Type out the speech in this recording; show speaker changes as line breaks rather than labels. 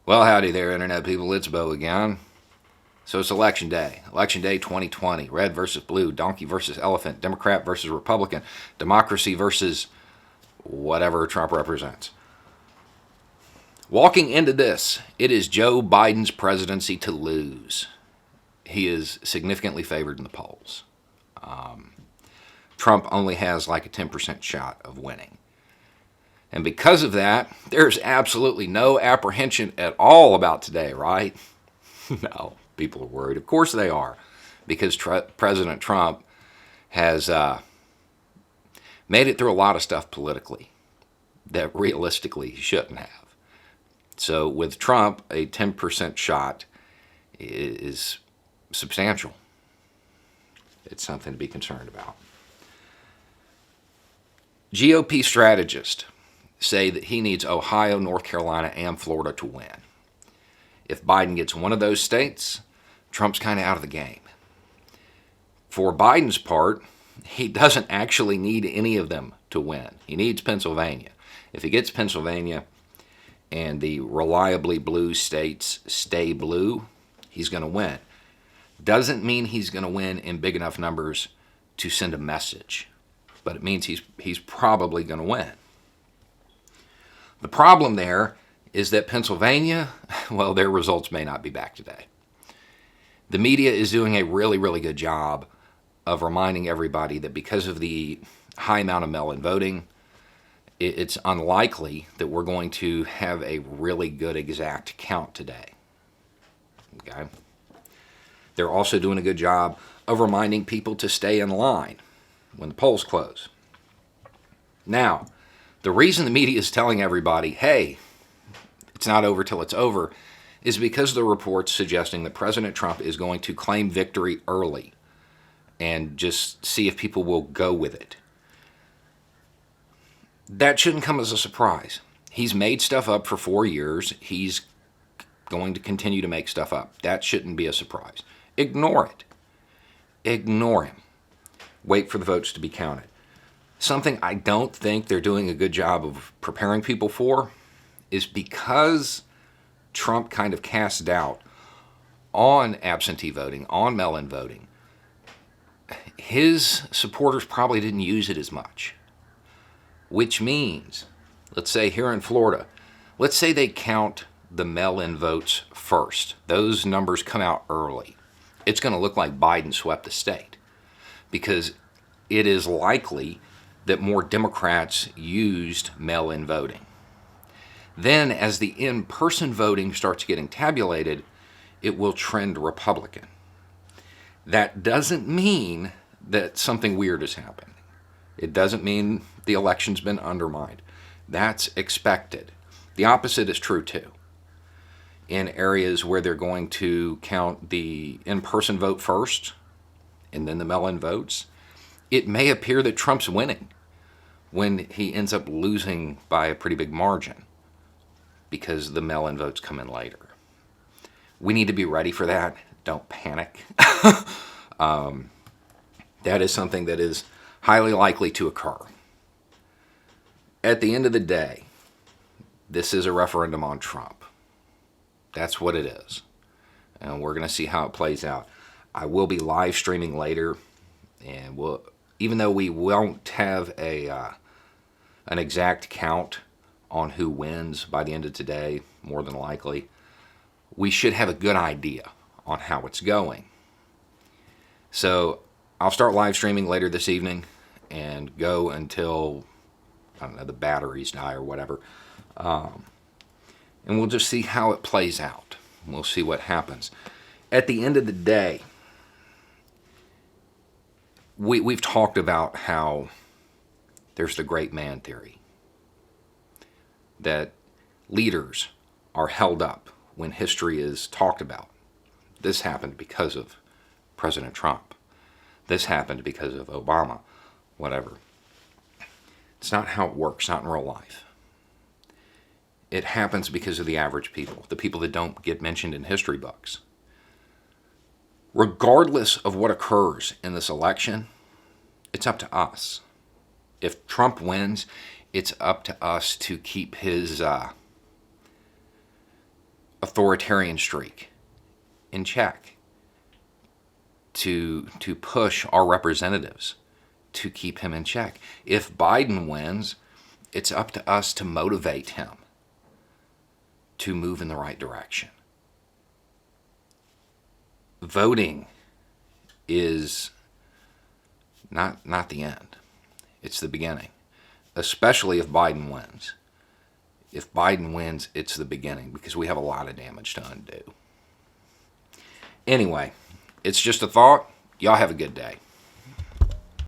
Well, howdy there, Internet people. It's Bo again. So it's Election Day. Election Day 2020. Red versus blue. Donkey versus elephant. Democrat versus Republican. Democracy versus whatever Trump represents. Walking into this, it is Joe Biden's presidency to lose. He is significantly favored in the polls. Trump only has like a 10% shot of winning. And because of that, there's absolutely no apprehension at all about today, right? No, people are worried. Of course they are, because President Trump has made it through a lot of stuff politically that realistically he shouldn't have. So with Trump, a 10% shot is substantial. It's something to be concerned about. GOP strategists say that he needs Ohio, North Carolina, and Florida to win. If Biden gets one of those states, Trump's kind of out of the game. For Biden's part, he doesn't actually need any of them to win. He needs Pennsylvania. If he gets Pennsylvania and the reliably blue states stay blue, he's going to win. Doesn't mean he's going to win in big enough numbers to send a message, but it means he's probably going to win. The problem there is that Pennsylvania, well, their results may not be back today. The media is doing a really, really good job of reminding everybody that because of the high amount of mail-in voting, it's unlikely that we're going to have a really good exact count today. Okay? They're also doing a good job of reminding people to stay in line when the polls close. Now, the reason the media is telling everybody, hey, it's not over till it's over, is because of the reports suggesting that President Trump is going to claim victory early and just see if people will go with it. That shouldn't come as a surprise. He's made stuff up for 4 years. He's going to continue to make stuff up. That shouldn't be a surprise. Ignore it. Ignore him. Wait for the votes to be counted. Something I don't think they're doing a good job of preparing people for is because Trump kind of cast doubt on absentee voting, on mail-in voting. His supporters probably didn't use it as much, which means, let's say here in Florida, let's say they count the mail-in votes first. Those numbers come out early. It's going to look like Biden swept the state because it is likely that more Democrats used mail-in voting. Then, as the in-person voting starts getting tabulated, it will trend Republican. That doesn't mean that something weird is happening. It doesn't mean the election's been undermined. That's expected. The opposite is true, too. In areas where they're going to count the in-person vote first and then the mail-in votes, it may appear that Trump's winning when he ends up losing by a pretty big margin because the mail-in votes come in later. We need to be ready for that. Don't panic. That is something that is highly likely to occur. At the end of the day, this is a referendum on Trump. That's what it is. And we're going to see how it plays out. I will be live streaming later, and even though we won't have an exact count on who wins by the end of today, more than likely, we should have a good idea on how it's going. So I'll start live streaming later this evening and go until, I don't know, the batteries die or whatever. And we'll just see how it plays out. We'll see what happens. At the end of the day, we've talked about how there's the great man theory, that leaders are held up when history is talked about. This happened because of President Trump. This happened because of Obama, whatever. It's not how it works, not in real life. It happens because of the average people, the people that don't get mentioned in history books. Regardless of what occurs in this election, it's up to us. If Trump wins, it's up to us to keep his authoritarian streak in check, to push our representatives to keep him in check. If Biden wins, it's up to us to motivate him to move in the right direction. Voting is not the end. It's the beginning, especially if Biden wins. If Biden wins, it's the beginning, because we have a lot of damage to undo. Anyway, it's just a thought. Y'all have a good day.